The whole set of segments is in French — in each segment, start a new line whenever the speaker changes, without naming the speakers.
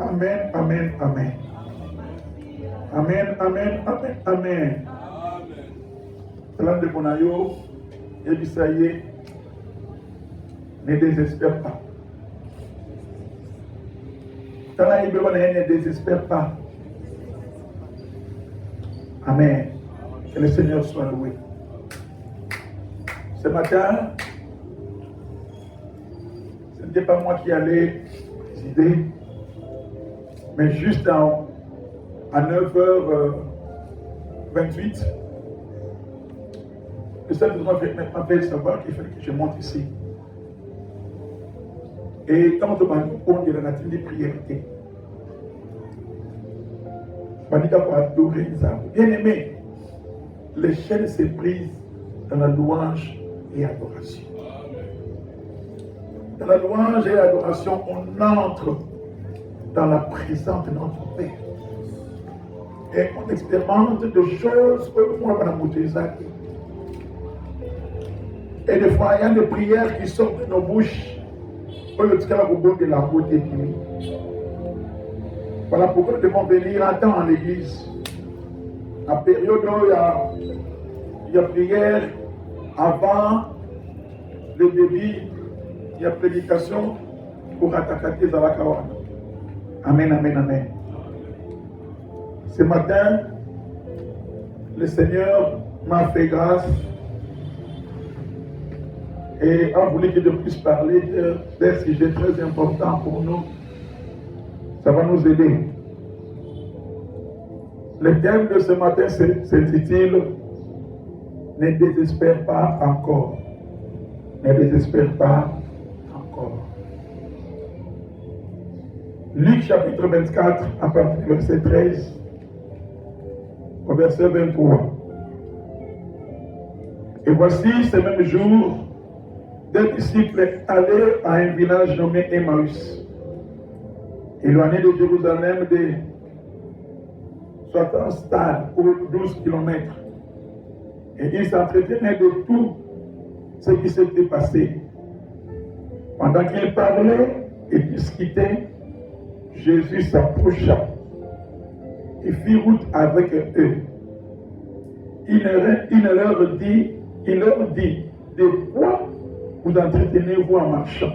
Amen, amen, amen. Amen, amen, amen, amen. Cela de Bonayo, et dit ça y est, ne désespère pas. Cela y est, ne désespère pas. Amen. Que le Seigneur soit loué. Ce matin, ce n'était pas moi qui allais décider, mais juste à 9h28, le Saint-Esprit m'a fait savoir qu'il fallait que je monte ici. Et quand on m'a dit qu'on est dans la des priorités, on m'a dit pour adorer les arbres. Bien aimé, les chaînes se brisent dans la louange et adoration. Dans la louange et l'adoration, on entre dans la présence de notre Père. Et on expérimente des choses que moi, Mme Moutezaki. Et des fois, il y a des prières qui sortent de nos bouches. De la beauté de lui. Voilà pourquoi nous devons venir à temps à l'église. La période où il y a prière avant le début, il y a prédication pour attaquer Zalakawa. Amen, amen, amen. Ce matin, le Seigneur m'a fait grâce et a voulu que je puisse parler d'un sujet très important pour nous. Ça va nous aider. Le thème de ce matin s'intitule « Ne désespère pas encore ». Ne désespère pas encore. Luc chapitre 24, à partir du verset 13 au verset 23. Et voici ce même jour, des disciples allaient à un village nommé Emmaüs, éloigné de Jérusalem de 60 stades ou 12 kilomètres. Et ils s'entretenaient de tout ce qui s'était passé. Pendant qu'ils parlaient et discutaient, Jésus s'approcha et fit route avec eux. Il leur dit, de quoi vous entretenez-vous en marchant,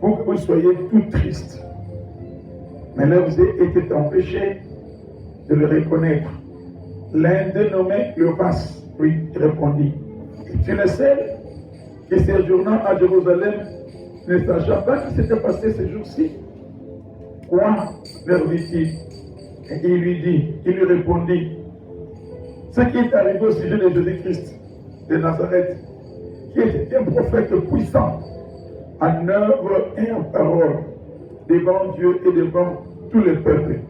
pour que vous soyez tout tristes. Mais leurs yeux étaient empêchés de le reconnaître. L'un d'eux nommé Cléopas lui répondit, tu le sais, que séjournant à Jérusalem, ne sachant pas ce qui s'était passé ces jours-ci. Quoi, leur dit-il? Et il lui répondit, ce qui est arrivé au sujet de Jésus-Christ de Nazareth, qui était un prophète puissant, en œuvre et en parole, devant Dieu et devant tous les peuples.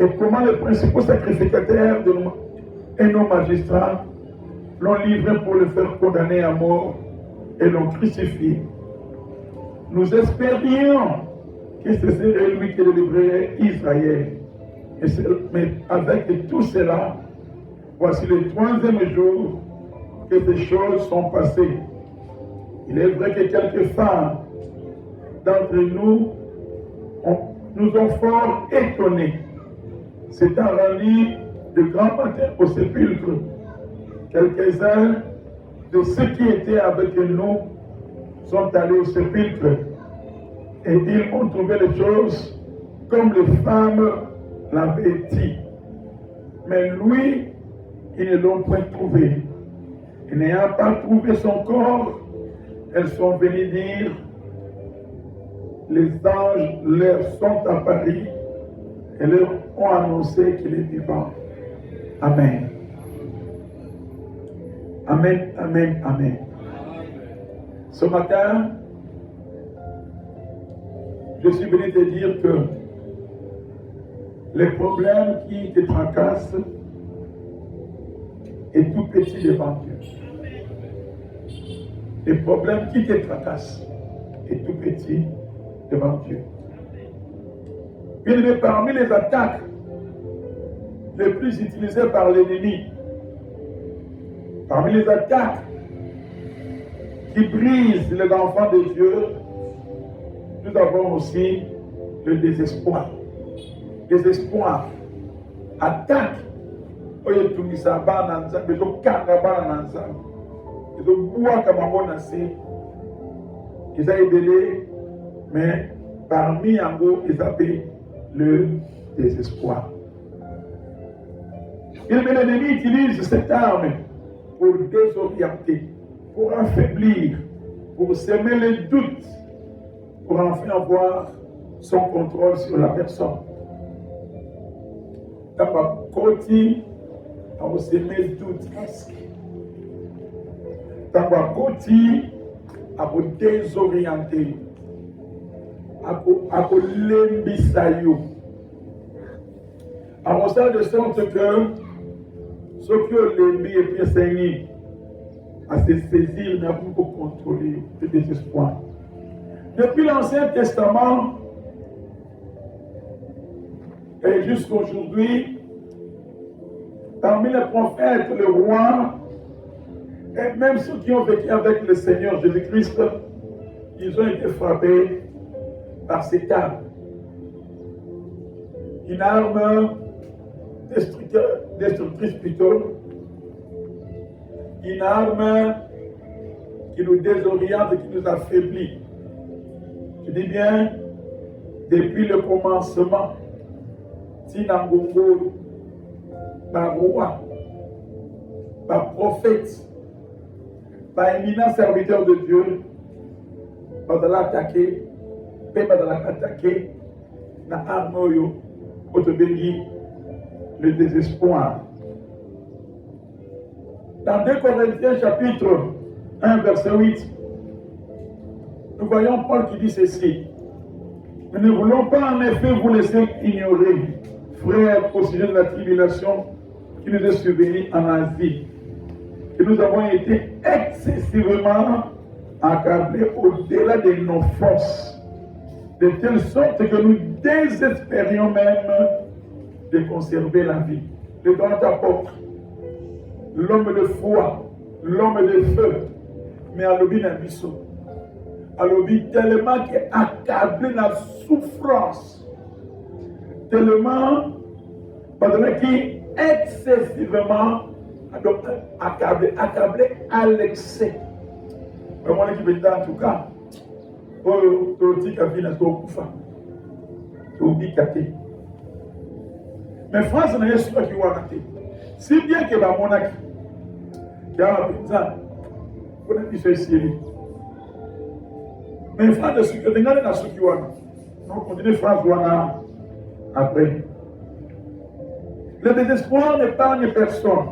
Et comment les principaux sacrificateurs et nos magistrats l'ont livré pour le faire condamner à mort et l'ont crucifié. Nous espérions que ce serait lui qui délivrerait Israël. Mais avec tout cela, voici le 3e jour que ces choses sont passées. Il est vrai que quelques femmes d'entre nous nous ont fort étonnés. S'étant rendus de grands matins au sépulcre, quelques-uns de ceux qui étaient avec nous sont allés au sépulcre et ils ont trouvé les choses comme les femmes l'avaient dit. Mais lui, ils ne l'ont point trouvé. Et n'ayant pas trouvé son corps, elles sont venues dire, les anges leur sont apparus et leur ont annoncé qu'il est vivant. Amen. Amen, amen, amen. Ce matin, je suis venu te dire que les problèmes qui te tracassent est tout petit devant Dieu. Les problèmes qui te tracassent est tout petit devant Dieu. Bien, parmi les attaques les plus utilisées par l'ennemi, parmi les attaques qui brisent les enfants de Dieu, nous avons aussi le désespoir. Désespoir. Attaque. Oye tungisa bana nzambe, kanga bana nzambe. Ezo buaka bango na se. Eza ebele, mais parmi yango ezapé le désespoir. Et l'ennemi utilise cette arme pour désorienter, pour affaiblir, pour semer les doutes, pour enfin avoir son contrôle sur la personne. Dans ma côté, on semer les doutes. Dans ma côté, on va désorienter, on va l'embissailler. On va de sorte que ceux qui ont l'ennemi et puis enseigné à se saisir n'a plus pour contrôler le désespoir. Depuis l'Ancien Testament et jusqu'à aujourd'hui, parmi les prophètes, les rois, et même ceux qui ont vécu avec le Seigneur Jésus-Christ, ils ont été frappés par cette arme. Une arme destructrice plutôt, une arme qui nous désoriente, qui nous affaiblit. Je dis bien, depuis le commencement, Tinangongo, par roi, par prophète, par éminent serviteur de Dieu, par l'attaquer, par l'attaquer, la arme au le désespoir. Dans 2 Corinthiens chapitre 1 verset 8, nous voyons Paul qui dit ceci: nous ne voulons pas en effet vous laisser ignorer, frères, au sujet de la tribulation qui nous est survenue en Asie, que nous avons été excessivement accablés au-delà de nos forces, de telle sorte que nous désespérions même de conserver la vie. Le grand apôtre, l'homme de foi, l'homme de feu, mais à l'objet d'un biseau. À l'objet tellement qu'il est accablé dans la souffrance, tellement, pendant qu'il est excessivement accablé à l'excès. Mais moi, qui veut dire en tout cas, mais France n'a pas qui voit. Si bien que la monarchie, qui a un paysan, on a dit ceci. Mais France de ce que les gens qui voient, on continue France voit après. Le désespoir n'épargne personne,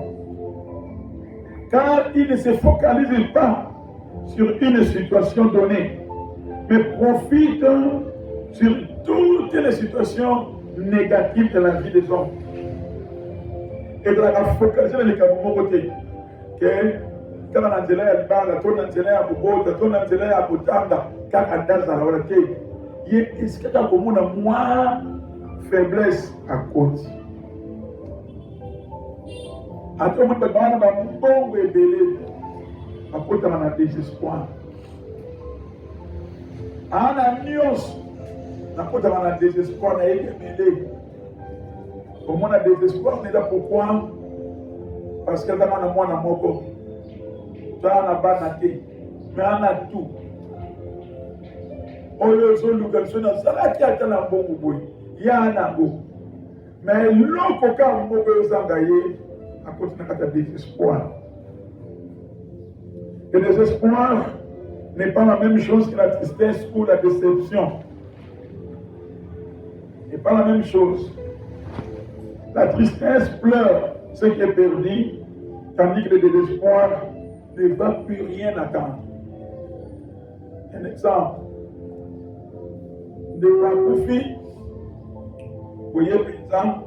car il ne se focalise pas sur une situation donnée, mais profite sur toutes les situations négatives de la vie des hommes. Et de la focaliser dans les cas de mon côté. Quand on a dit là, on a dit là, on a dit là, quand on a dit est-ce que tu as comme moins faiblesse à côté? À tout le monde, on a un bon rebelle. À côté, on a un désespoir. On a nuance. À côté, on a un désespoir, on a été mêlé. Au moins, on a désespoir, mais là pourquoi? Parce que là, on a moins de moko. Ça, on a banaté. Mais on a tout. On a ça qui a été un bon bout. Il y a un ango. Mais l'autre cas, on a engagé à cause de désespoir. Le désespoir n'est pas la même chose que la tristesse ou la déception. Ce n'est pas la même chose. La tristesse pleure ce qui est perdu, tandis que le désespoir ne va plus rien attendre. Un exemple. De Wakoufi, vous voyez, par exemple,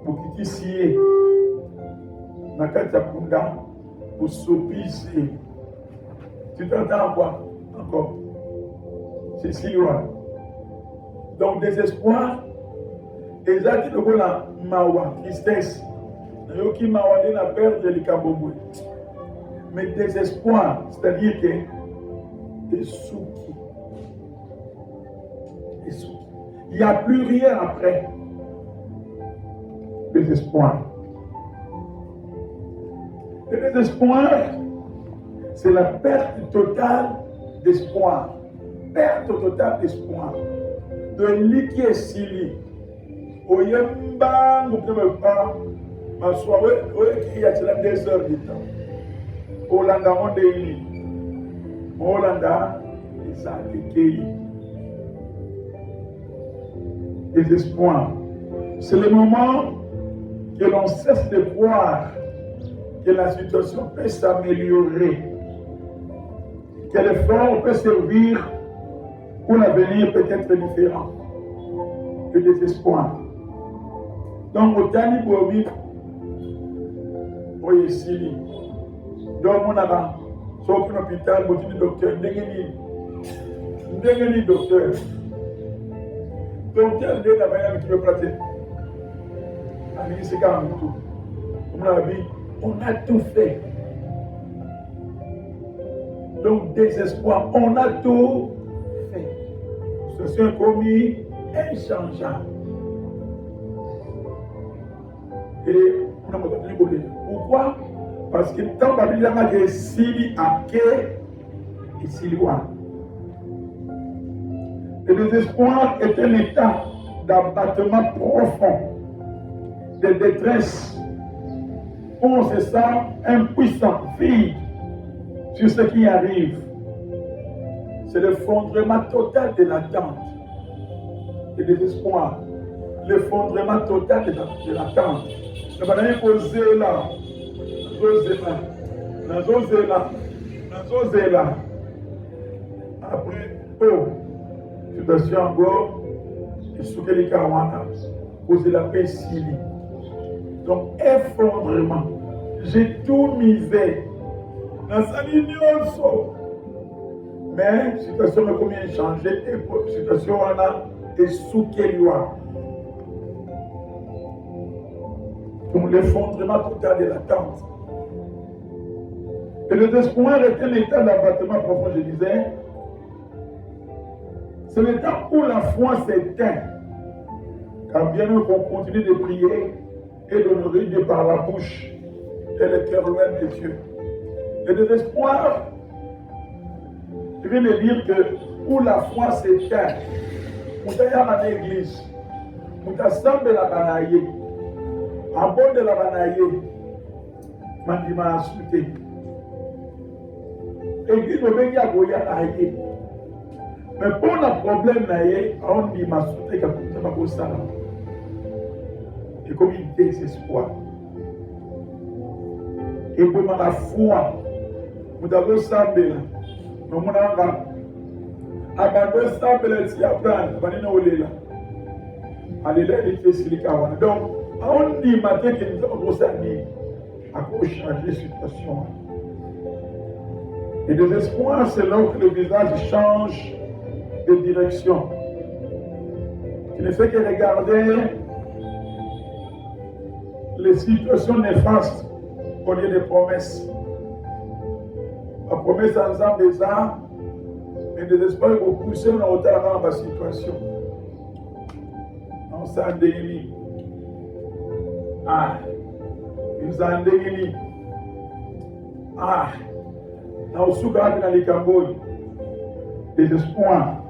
vous quittez Sié, Nakatapunda, vous soupissez. Tu t'entends quoi encore? C'est si loin. Donc, désespoir, exact de la mawa, tristesse. Nayoki mawa de la perte de l'ikabombo. Mais désespoir, c'est-à-dire que des souki. Il n'y a plus rien après. Désespoir. Le désespoir, c'est la perte totale d'espoir. Perte totale d'espoir. De l'iki et sili. Oyemba, nous ne pouvons pas. Ma soirée, il y a 2 heures du temps. Olanda, on délit. Olanda, ça a été désespoir. C'est le moment que l'on cesse de croire que la situation peut s'améliorer, que l'effort peut servir pour l'avenir peut être différent. Le désespoir. Donc, au Tani Bomi, au Yesili, dans mon avant, sur l'hôpital, le docteur, Ndengeni docteur. Donc, quel est la manière qui veut pratiquer? C'est quand même tout. Comme on a dit, on a tout fait. Donc, désespoir, on a tout fait. Ce sont commis inchangeables. Et on a continué. Pourquoi? Parce que tant que il y a des sili à quai et siliwa. Le désespoir est un état d'abattement profond, de détresse, où on se sent impuissant, vide sur ce qui arrive. C'est l'effondrement total de l'attente, le désespoir, l'effondrement total de l'attente. Nous allons poser là, là. Après, situation encore, et sous quel cas on a posé la paix ici. Donc, effondrement. J'ai tout misé. Dans sa ligne, mais la situation a combien changé et la situation on a et sous quel loi. Donc, l'effondrement total de l'attente. Et le désespoir est un état d'abattement profond, je disais. C'est l'état où la foi s'éteint. Car bien nous qu'on continue de prier et d'honorer Dieu par la bouche et le cœur loin de Dieu. Le désespoir, je viens de dire que où la foi s'éteint, nous sommes dans l'église, nous sommes de la banaye, en bon de la banaye, je m'a insulté. L'église ne veut pas goya aïe. Mais pour le problème, on dit m'a insulté comme ça va pour ça. Et comme il désespoir. Et pour la foi, nous avons semblé, nous avons abandonné semblé si après, nous avons là. Alléluia, il fait ce qu'il y a. Donc, on dit matin que nous avons ressenti à cause changer la situation. Et le désespoir, c'est là que le visage change de direction. Tu ne fais que regarder les situations néfastes au lieu des promesses. La promesse ensemble des arts, et le désespoir vous pousser dans au-delà de la situation. On s'en délie. Ah, ils s'en délie. Ah, dans le sous-garde dans les Cambodges, désespoir.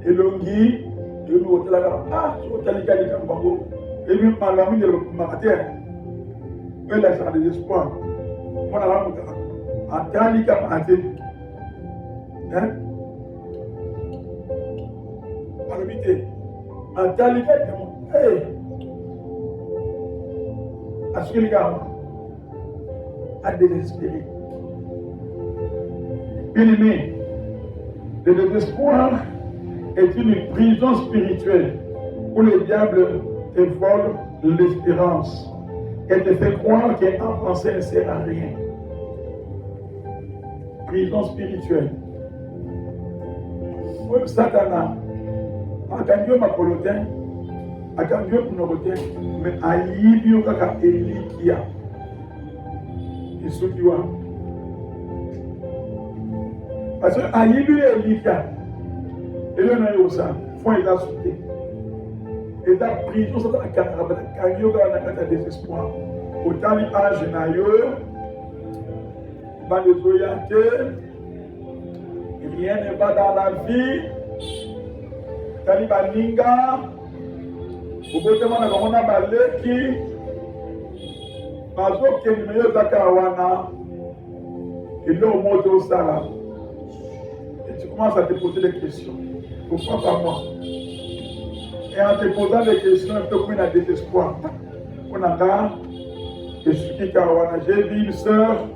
Et l'ongi, et nous au-delà de ah, sur le Talika des Cambodges. Et puis, par la mine de l'Omater, et là, c'est un désespoir. On a la montagne. En Talika, hein? À l'habité. En Talika, hey! À ce que les gars, à désespérer. Bien-aimé, le désespoir est une prison spirituelle où le diable te vole l'espérance et te fait croire qu'un français ne sert à rien. Prison spirituelle. Oui, Satana, akandio makolotin, akandio kunorotin, mais aïbio kaka elikia. Et ceux qui ont. Parce que aïbio elikia. Et là, on a eu ça. Faut y ajouter. Et la prison, ça va être un désespoir. Autant l'âge n'a eu, rien ne va dans la vie. Talibaninga, Bobotemana Ramona Baleki, Mazo Kenimeo Zakawana, et là au mot de Sala. Et tu commences à te poser des questions. Pourquoi pas moi? Et en te posant des questions, un peu comme un désespoir. On a là, j'ai vu une soeur,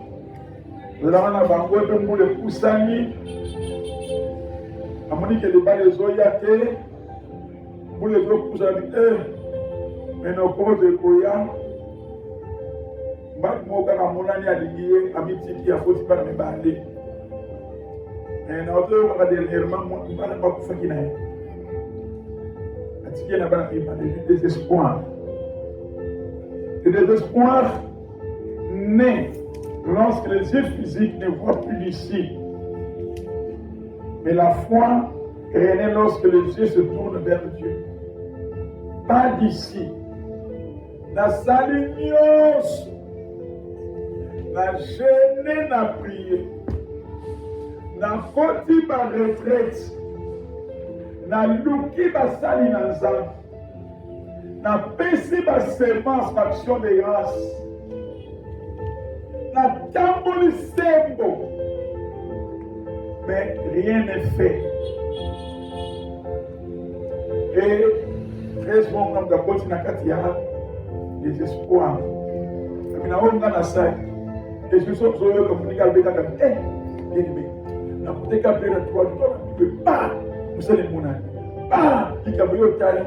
là on a bango de mou le poussani. Amoni que les balles les oyate, pour les autres poussani, mais nos causes de Koya, Bat Moka Ramonani a lié, Amiti qui a faussé par mes balles. Et notre dernièrement, on ne va pas faire qu'il y ait. Il y a du désespoir. Le désespoir naît lorsque les yeux physiques ne voient plus d'ici. Mais la foi renaît lorsque les yeux se tournent vers Dieu. Pas d'ici. La salignos, la gêne n'a prié. Na koti ba retraite, na luki ba sali na nzambe, na pesi ba semence action de grâce, na tamboli sembo, mais rien n'est fait. Et très souvent comme da koti na kati ya désespoir. Amina onga na sai, et je suis sûr comme ni kalbeka comme bien aimé. Na kuteka pera toi tu pas vous allez mon ami pas il a voulu tali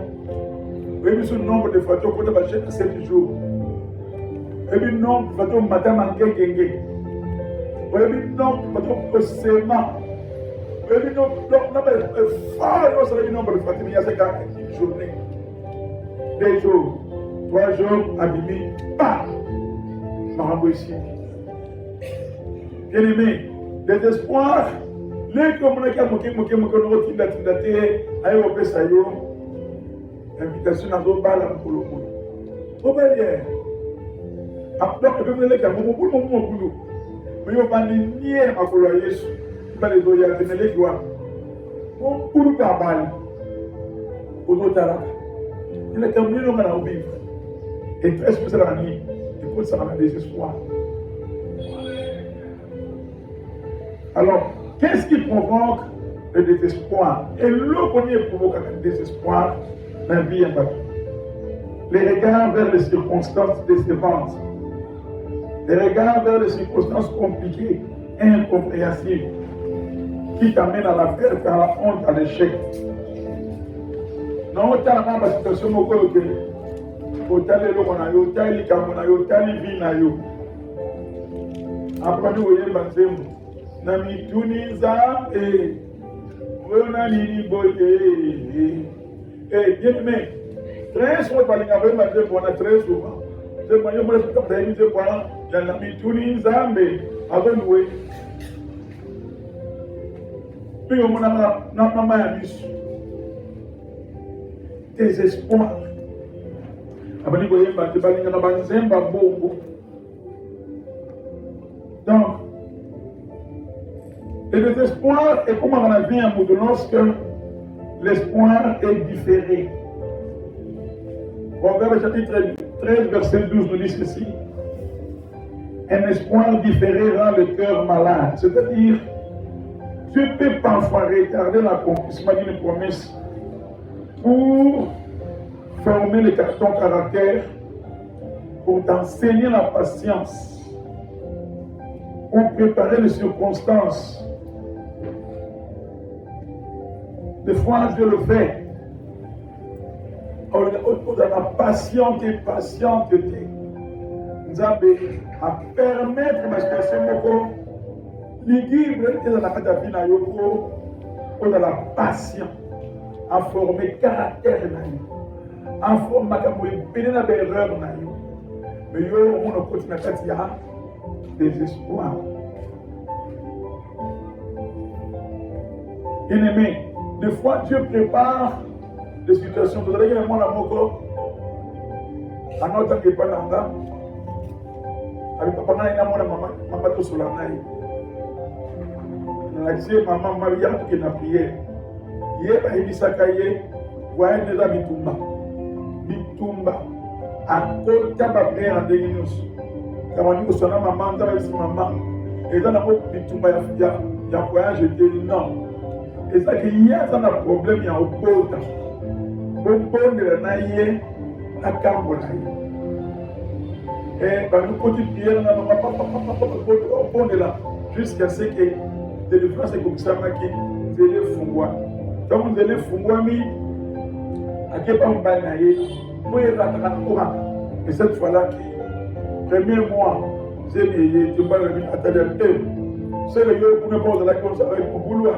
oui ce nombre de fois tu côté ba 7 jours et puis nombre de fois matin manqué gengé oui nombre de fois seulement oui nombre na ba fort on serait nombre de fois il y a 50 journées 2 jours 3 jours abîmé pas marambo ici bien aimé désespoir. Les communautés qui ont été à invitation à Zobala pour le monde. Au Bélier, après, il peut aller à mon boulot. Mais il va pas nier ma colère. Il va les oyer à tenir qui voient. Mon boulot à Bali. Au Notara. Il est terminé dans la vie. Et très spécialement, il faut ça dans le désespoir. Alors, qu'est-ce qui provoque le désespoir? Et le premier provoque le désespoir dans la vie imbattue. Les regards vers les circonstances décevantes. Les regards vers les circonstances compliquées et incompréhensibles qui t'amènent à la perte, à la honte, à l'échec. Non, tu as la situation où tu as les lois, tu as les camonas, tu as les vies. Après, nous voyons Nami Tunisa Nini Boye bien aimé, très souvent par les gars, on a très souvent. C'est moi, je me suis dit que je Nami Tunisa, mais avec nous. Puis on a maman à mission. Désespoir. Abani Boye, je vais aller dans Bongo. Donc, le désespoir est comme dans la vie en mode lorsque l'espoir est différé. Proverbe chapitre 13, verset 12 nous dit ceci. Un espoir différé rend le cœur malade. C'est-à-dire, tu peux parfois retarder l'accomplissement d'une promesse pour former ton caractère, pour t'enseigner la patience, pour préparer les circonstances. Des fois, Dieu le fait. On a patienté. Nous avons à permettre à la situation de la patience, à former caractère, à former erreur. Mais on continue à désespoir. Bien-aimé, des fois Dieu prépare des situations. Vous allez moi la moko. En autant que pas là. Avec papa na maman to sur la naï. La Dieu maman Maria qui na prière. Hier ba ibisaka ye voyez déjà bitumba. À côté de la prière en déguisant. Quand on dit que son maman, dans la maman, et dans la bitumba il y a voyage de non. Et ça qu'il y a un problème, il y a un pôle. Au pôle de la naïe, la cambolai. Et quand nous continuons, on pôle là, jusqu'à ce que les défenses comme ça, qui veulent foumoir. Quand vous allez foumoir, à quel point vous allez pour y rentrer. Et cette fois-là, premier mois, j'ai dit, tu vas le mettre à ta tête. C'est le lieu pour ne pas la cause avec le boulot.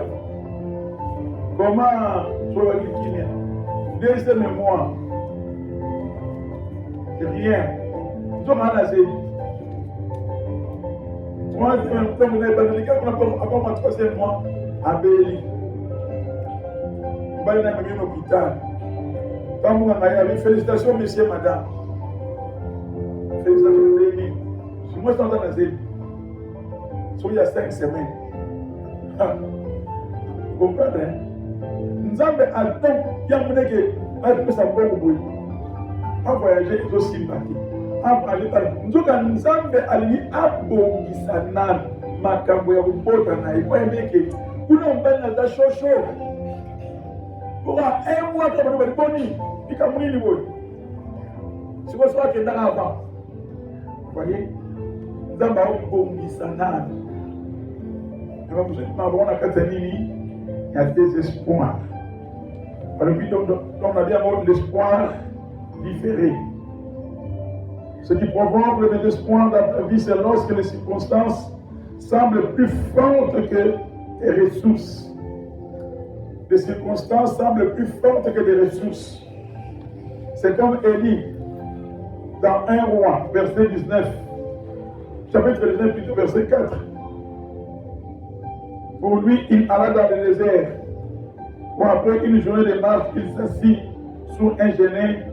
Comment tu vas dire qu'il y a deuxième mois, rien. Tu vas la série. Moi, je vais pas de l'école avant mon troisième mois à Béli. Je vais aller dans un hôpital. Quand vous avez félicitations, messieurs, madame. Félicitations, Béli. Si moi, je suis dans la série. Il y a 5 semaines. Vous comprenez? Nous avons attend qu'il y a un peu de ça à voyager aussi sympathique. Nous avons allé à Bongisana, Makambo ya Bota na il faut aimer que nous avons dans chocho. Pour un mois de boni, il y a un niveau. Si vous soyez que dans avant. Vous voyez? Nous avons Bongisana. Il y a des espoirs. On a bien l'espoir différé. Ce qui provoque le désespoir dans ta vie, c'est lorsque les circonstances semblent plus fortes que tes ressources. Les circonstances semblent plus fortes que tes ressources. C'est comme Élie, dans 1 roi, verset 19, chapitre 19, plutôt verset 4. Pour lui, il alla dans le désert, où après une journée de marche, il s'assit sous un genêt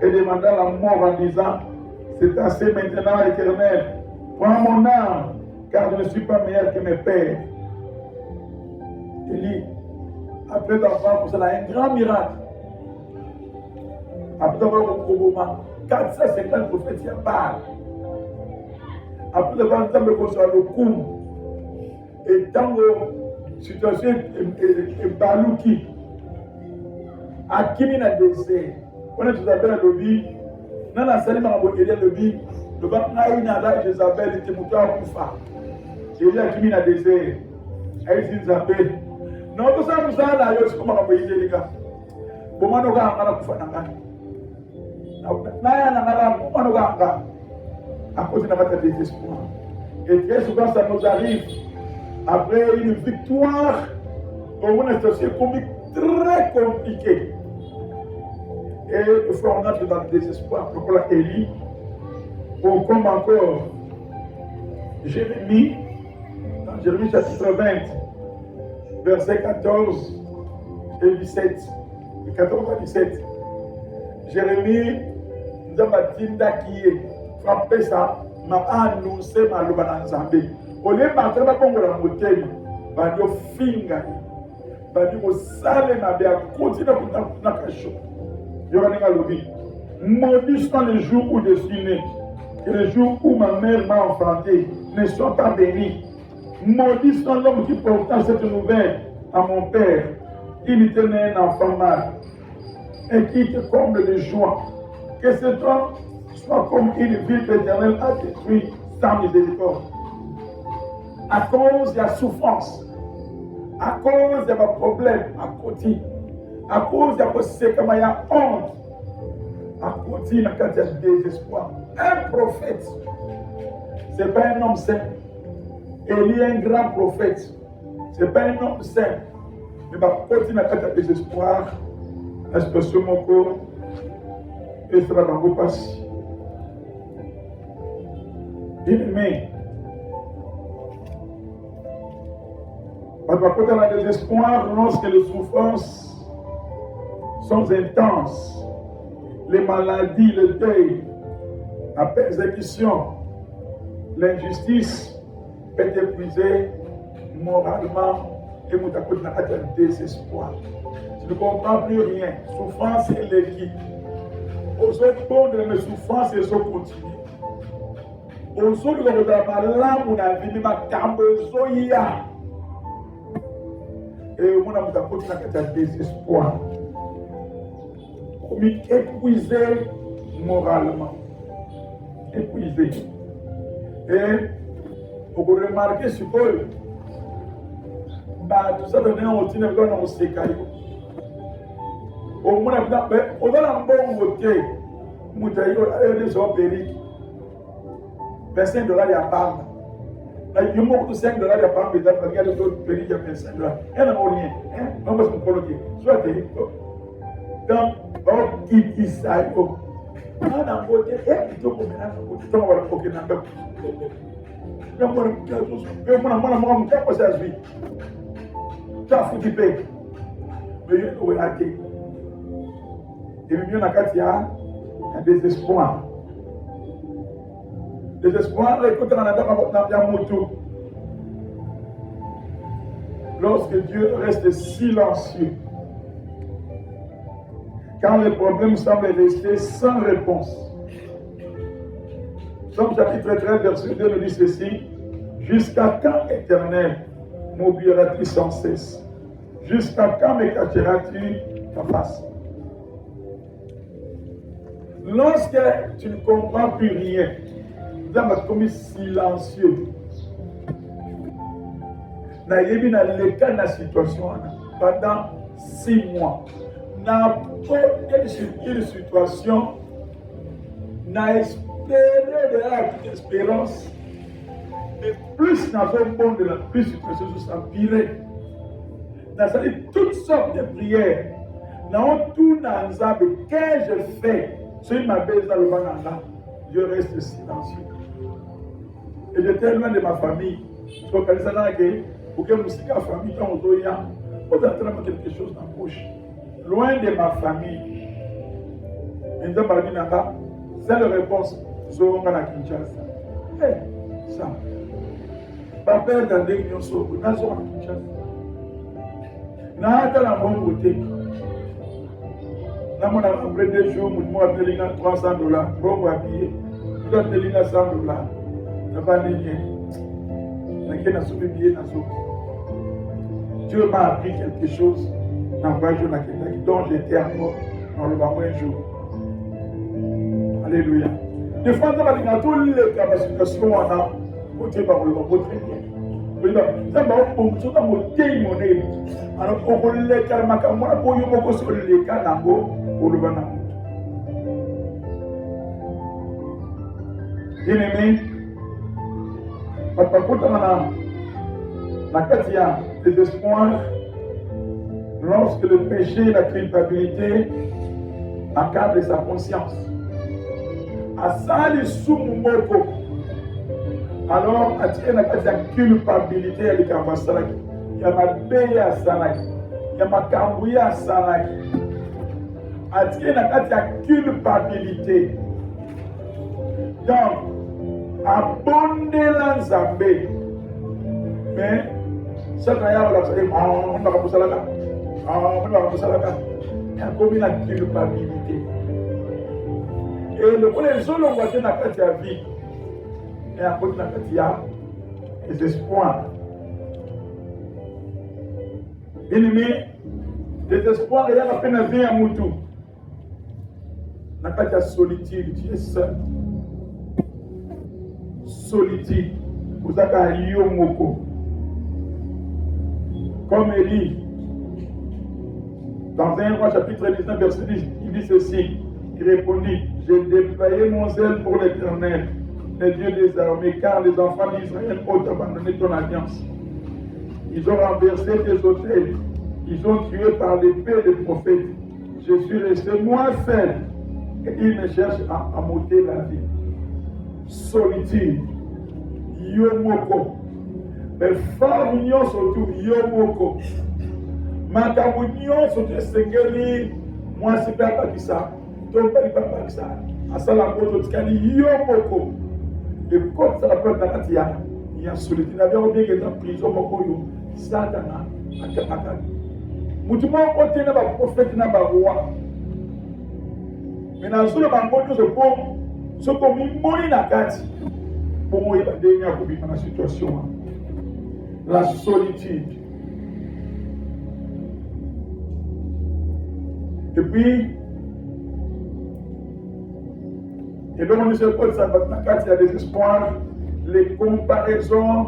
et demanda la mort en disant, c'est assez maintenant, Éternel, prends mon âme, car je ne suis pas meilleur que mes pères. Élie, après avoir pour cela un grand miracle, après avoir au moment 450 prophètes y parlent, après avoir entendu qu'on soit le coup, et dans la situation est balouki, à qui il a désert, on a tout appelé à l'objet, dans la salle, on a dit à l'objet, le banc a une adage d'Isabelle, il était monté à Koufa. J'ai dit à qui il a désert, à Isabelle. Non, tout ça, nous avons là, c'est comme on a dit les gars. Comment nous avons Koufa Nanga? Nous avons à cause de notre désespoir. Et très souvent, ça nous arrive. Après une victoire, on a une situation très compliquée. Et il faut en entre dans le désespoir. Pourquoi la Élie, comme encore Jérémie, dans Jérémie chapitre 20, versets 14 et 17. 14 à 17. Jérémie, nous avons dit qui est frappé ça, m'a annoncé ma lobananzambe. Au lieu de battre la Congo la motema, va dire finga, va dire au salé ma bien, continue à cacher. Je vais dire lobby. Maudits sont les jours où je suis né, et les jours où ma mère m'a enfanté ne sont pas bénis. Maudits sont l'homme qui porta cette nouvelle à mon père. Il était né un enfant mâle et qui te comble de joie. Que cet homme soit comme une ville éternelle a détruit sans miséricorde. À cause de la souffrance, à cause de vos problèmes à côté, à cause de la honte, à côté de désespoir. Un prophète, ce n'est pas un homme saint. Élie est un grand prophète. Ce n'est pas un homme saint. Mais à côté de désespoir, l'expression mon corps, et ça va vous passer. Bien-aimé, à côté de désespoir, lorsque les souffrances sont intenses. Les maladies, le deuil, la persécution, l'injustice peut t'épuiser moralement et nous t'accorder un désespoir. Tu ne comprends plus rien. Souffrance et l'équipe. Aux autres bons de mes souffrances et sont continuées. Aux autres de la langue, on a vu ma cambezoïa. Et on a t'accorder un désespoir. Comme épuisé moralement. Épuisé. Et vous pouvez remarquer sur Paul, tout ça donne un outil dans le sécaillou. Au moins, on va la bonne côté, Moutaïo, les hommes périques. $25 à Pam. Il y a beaucoup de $5 à Pam, mais il y a des autres périques à $25. Elle n'a rien. On va se coloquer. Soit terrible. Donc, on quitte ça. On a un côté, et tout le monde on va le coquer dans le moi, je suis tu as foutu paix. Mais il y a un et même il y a un désespoir. Désespoir, écoute, on a moto. Lorsque Dieu reste silencieux, quand les problèmes semblent rester sans réponse. Somme chapitre 13, verset 2 nous dit ceci: jusqu'à quand, Éternel, m'oublieras-tu sans cesse? Jusqu'à quand me cacheras-tu ta face? Lorsque tu ne comprends plus rien, tu es comme silencieux. Na yebi na l'état de la situation pendant 6 mois. N'a pas une situation, n'a espéré de la espérance, mais plus dans un monde de la plus situation s'empirer. Dans toutes sortes de prières, dans tout dans le qu'est-ce que je fais? Si ma baisse dans le banana, je reste silencieux. Et j'étais loin de ma famille. Je suis localisé dans laquelle, pour que je me la famille, quand on doit y aller, on doit entendre quelque chose dans la bouche. Loin de ma famille. Et nous avons dit, c'est la réponse. Zonga na Kinshasa. Ça. Papa est dans des unions sauves. Nous sommes à Kinshasa. Nous avons la bonne beauté. Nous avons après 2 jours, nous avons appelé $300. Bon, habillé. Nous avons appelé $100. Nous avons appelé $100. Dieu m'a appris quelque chose dans le voyage dont j'étais encore dans le bas un jour. Alléluia. Des fois, dans toutes les capacitations, on a côté par le mot très bien. Nous avons beaucoup de témoignages. Alors, on les calme quand on a beaucoup sur les canaux pour le banane. Bien-aimé, par contre, la quatrième désespoir, lorsque le péché et la culpabilité accablent sa conscience. Asali sumumoko. Alors, attirer la culpabilité à l'Ikabasalaki. Il y a ma béya à Salaki. Il y a ma kambouya à Salaki. Attirer la culpabilité. Donc, abonder l'Anzambé. Mais, ça va y avoir on va pousser là. On va pousser là. Il y a comme la culpabilité. Et le premier jour, on va dire que tu as vie. Et après, tu as des espoirs. Bien-aimé, des espoirs, il y a la peine à vie à Moutou. Tu as solitude, tu es seul. Solitude. Vous avez Yomoko. Comme Élie, dans 1 Roi chapitre 19, verset 10, il dit ceci. Il répondit: j'ai déployé mon zèle pour l'Éternel, le Dieu des armées, car les enfants d'Israël ont abandonné ton alliance. Ils ont renversé tes autels, ils ont tué par l'épée des prophètes. Je suis resté moi seul, et ils me cherchent à m'ôter la vie. Solitude, Yomoko. Mais femmes surtout, Yomoko. Madame surtout, Sengeli. Moi, c'est pas qui ça. Donc, pas qui ça. À ça, la moto, tu as dit, yo, beaucoup. Et comme ça, la peur de il y a solitude. Il y a bien que dans la prison, beaucoup, ça, dans la mutumo côté na ba prophète na ba roi mais na solo ba ngoto so ko mi moni na kati pour moi ba denia ko bi na situation la solitude. Et puis et donc on se pose ça na kati ya désespoir, les comparaisons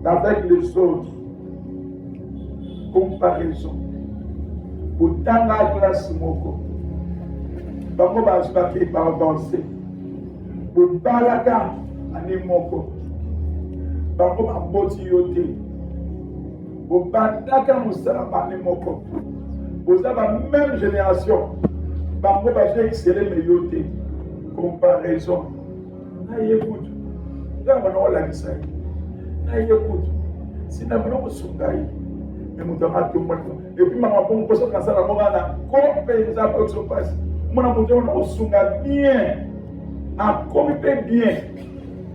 avec les autres. Comparaison. Autant la classe moko. Bango bazaki par avancer. Pour balaka ani moko. Bango maboti yote. Pour balaka musala ani moko. Pour ça la même génération. Bango baje exceller mais yote. Comparaison. Na yekutu. Ngamba no la kisai. Na yekutu. Sina mno sungai. Et puis, ma maman, pour ça, quand ça va mourir, comment payer ça pour que ça passe? Mon amour, on s'unga bien, à communiquer bien,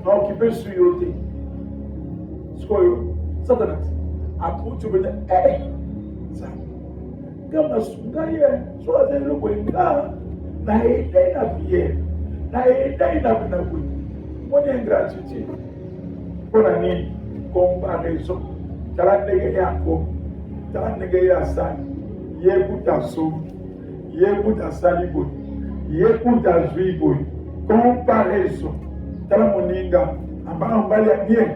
à occuper sur yoté. Ça donne. Après, tu veux dire, ça. Quand on s'unga hier, soit c'est le boinga, na aidé na prière, na aidé na binaboui. Mon ingratitude. Pour la nuit, comparaison. Talandege yako. Talandege sali, yekuta so, yekuta sali boy, yekuta zui boy, comparaison. Tala moninga, ambana mbali ya bien,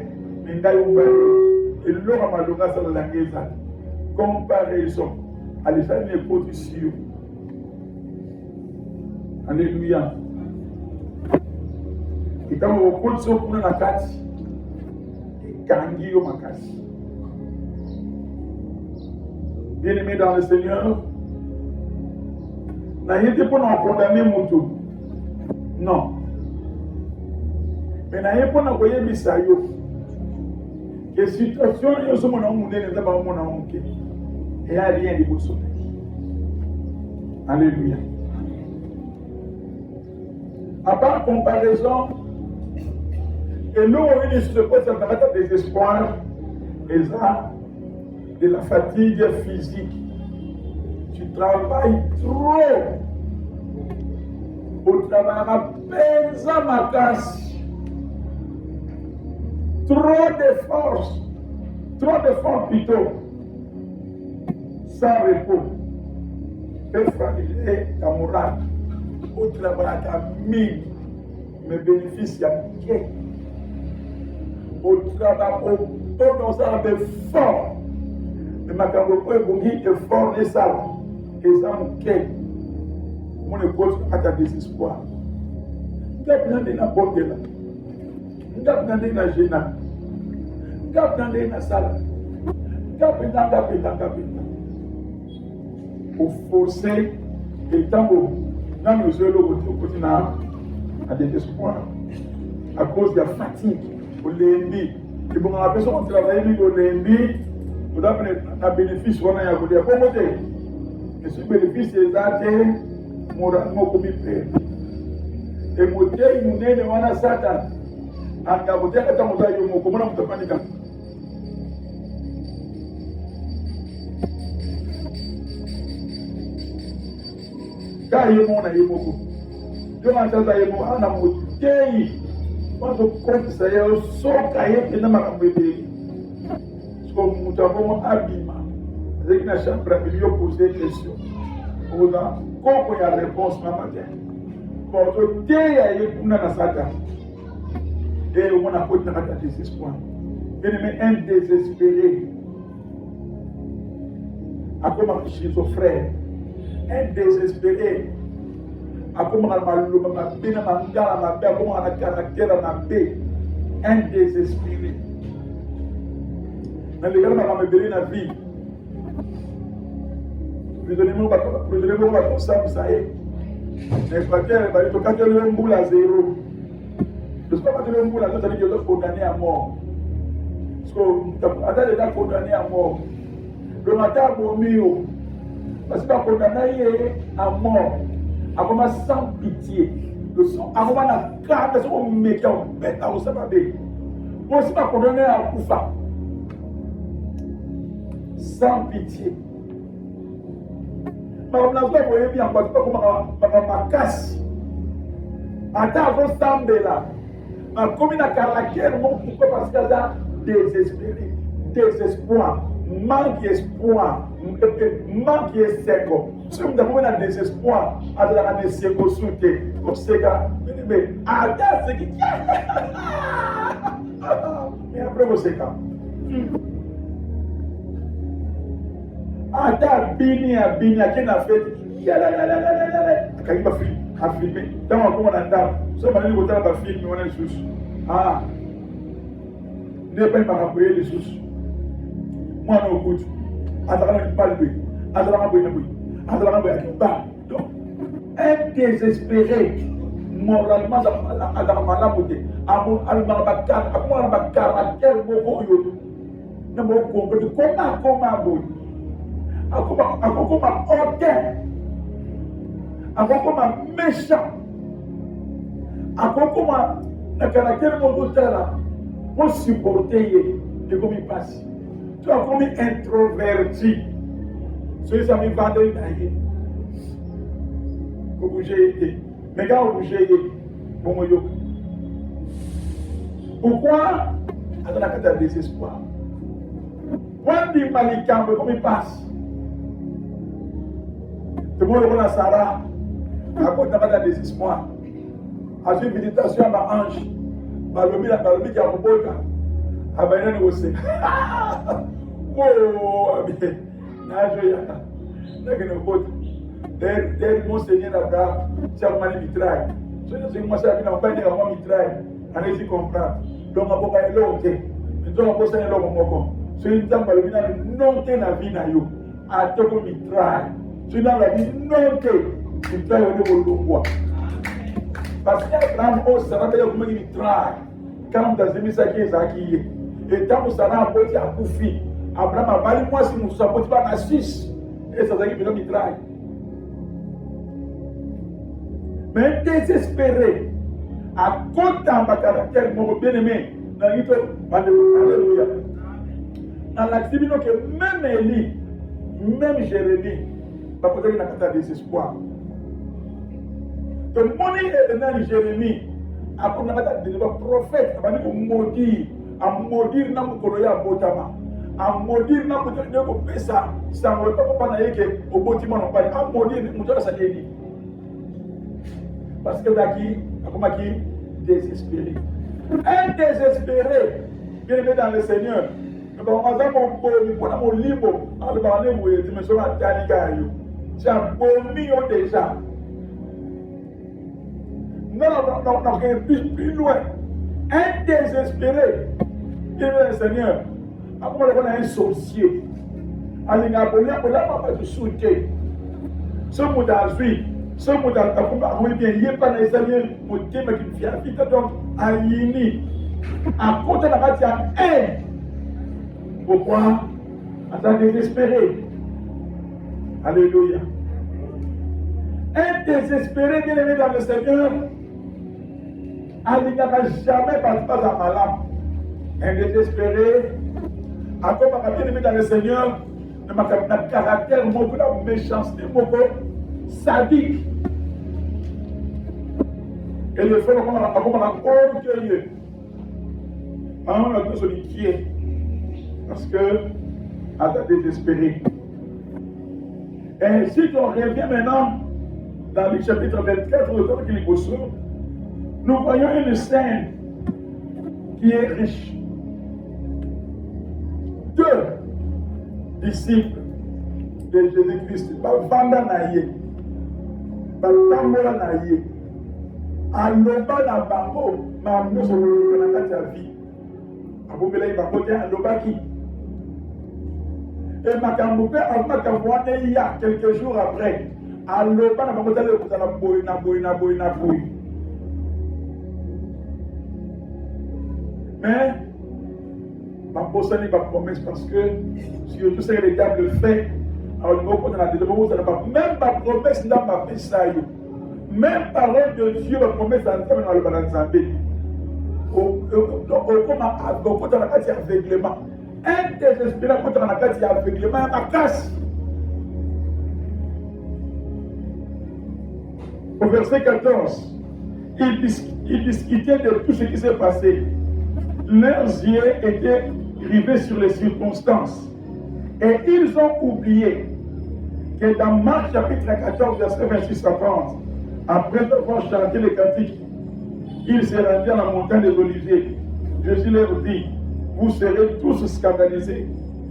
minga yumbali, ilora malunga sa langeza. Comparaison. Alisani ekoti siyo. Alléluia. Kitabu okoti so kuna nakati, ikangi yo makasi. Bien-aimés dans le Seigneur, n'ayez pas pour condamner mon tout. Non. Mais n'ayez pas pour y bisayo. Que situation est ce moment où on est dans mon amour. Et il n'y a rien de beau. Alléluia. À part comparaison, et nous, on est sur le point de désespoir, et ça, de la fatigue physique. Tu travailles trop. Au travail, à peine ma casse. Trop de force. Trop d'efforts plutôt. Sans repos. Et fragiliser ta morale. Au travail, à mille. Mes bénéfices, il y a quai. Au travail, au taux dans ça, de fort. Le makambo ebongi effort et ça et ça mon écoute à ta désespoir. Ngap nande na bondela. Ngap nande na jena. Ngap nande na sala. Ngap nande. Pour forcer et tango dans le jeu le côté à désespoir à cause de la fatigue au lundi. Et bon la personne travaille au lundi. Vous avez un bénéfice, on a un côté. Et ce bénéfice est até moralement comme il peut. Et mon Dieu, nous n'est pas Satan. En cas où tu as mon Dieu, comment on peut pas dire. Car il y a mon aïe beaucoup. Dieu m'a dit à mon ana mon Dieu. Quand on compte ça, il y a un son cahier qui n'a pas été. Comme nous avons habillement, avec la chambre, il y a posé des questions. On a comment il y a réponse ce matin. Quand on a eu une Satan, et on a posé un désespoir. Un désespéré, à comme un schizophrène, un désespéré, à comme un désespéré. Dans les cas où on a la vie, prisonniers vont ça, ça est. Les frères, quand tu as un boule à zéro, je ne sais pas quand tu as un boule à zéro, ça veut dire que tu es condamné à mort. Parce que tu as déjà condamné à mort. Le matin, mon mio, parce que condamné à mort, à comment sans pitié, à comment la carte de son métier, on met à Osababe. On ne s'est pas condamné à Koufa. Sans pitié. Mais on a besoin de bien, parce que comme ma casse. Attends, on s'en là. Mais comme il a caractère, pourquoi? Parce qu'il y a désespéré, désespoir, manque d'espoir, manque de seco. Si vous avez un désespoir, vous avez un seco sauté. Comme c'est gars, mais attends, c'est qui? Mais après, vous savez quand? Attends, Bini, qui n'a fait? Quand il va filmer, dans on entend, ça va aller voter à film, on est sous. Ah, ne pas m'appeler les sous. Moi, non, écoute, attends, on parle de lui. Attends, on va donc, un désespéré, moralement, à la malamouté, à mon caractère, beaucoup, ne me comprends comment, comment hautain, comment méchant, comment le caractère de mon là pour supporter de comment il passe. Tu as comme introverti. Celui qui m'a vendu d'ailleurs. Pour bouger été. Mais quand vous bougez, pour moi, pourquoi? À la carte de désespoir. Quand il m'a dit comment il passe. Tout le monde est Sarah. À cause de désespoir. À une visitation à ma ange. Balobi qui a un beau temps. À Bayan aussi. Oh, bien. D'ailleurs, mon Seigneur Abraham, c'est un mani mitraille. C'est moi, c'est un peu de mitraille. Allez-y comprendre. Donc, on va aller là, ok. Nous allons passer là, on c'est une dame qui a non que la vie n'a eu. À tout le mitraille. C'est dans la vie non que mitraille au niveau de l'eau. Parce qu'Abraham, oh, ça va bien comme il mitraille. Quand tu as mis ça qui est acquis. Et tant que ça n'a pas été à Koufi. Abraham a valu moi si nous ne sommes pas à 6. Et ça veut dire qu'il mitraille. Mais désespéré, à cause de ma caractère, mon bien-aimé, alléluia. Dans l'activité que même Élie, même Jérémie, va peut-être qu'il n'a pas de désespoir. Donc, mon est Jérémie, après, on a des prophètes, on va dire à maudire, n'a pas botama. À maudire, n'a pas de ça, ça ne veut pas dire au bâtiment, on va à maudire, nous avons ça dit. Parce que là-qui, comme qui, désespéré. Un désespéré, bien aimé dans le Seigneur. Nous avons mon livre, en le parler, vous êtes monsieur Tanigayo. Tu as vomi déjà. Non, plus loin. Un désespéré, bien aimé dans le Seigneur. Après, on a un sorcier. Allez, on a pas de soutien. Ce mot d'azui. Ce mot d'azui, il n'y a pas nécessairement pour thème qui vient vite. Donc, à Yini, à côté de la matière, pourquoi? À ta désespéré. Alléluia. Un désespéré, bien aimé dans le Seigneur, il n'aura jamais pas à malade. Un désespéré, à quoi bien aimé dans le Seigneur, le caractère, beaucoup de méchanceté, beaucoup sadique. Et le fait qu'on a orgueilleux. On a besoin de inquiet. Parce que, à ta désespéré. Et si on revient maintenant dans le chapitre 24, le temps qu'il est possible, nous voyons une scène qui est riche. Deux disciples de Jésus-Christ, Vanda Naye, Tambola Naye, Aloba na bango, ma muso na kati ya vie. Abobela ibakote alobaki. Et makambo pe makambo wana il y a quelques jours après, aloba na bango tele kutana boy. Mais ma bossani ma promesse parce que surtout ce que le diable fait Même ma promesse n'a pas fait ça. Même parole de Dieu, la promesse dans le balançambé. Au la carte aveuglement. Un désespéré contre la carte aveuglement, il y a ma casse. Au verset 14, ils discutaient de tout ce qui s'est passé. Leurs yeux étaient rivés sur les circonstances. Et ils ont oublié que dans Marc chapitre 14, verset 26 à 30, après avoir chanté les cantiques, ils se rendirent à la montagne des Oliviers. Jésus leur dit, vous serez tous scandalisés,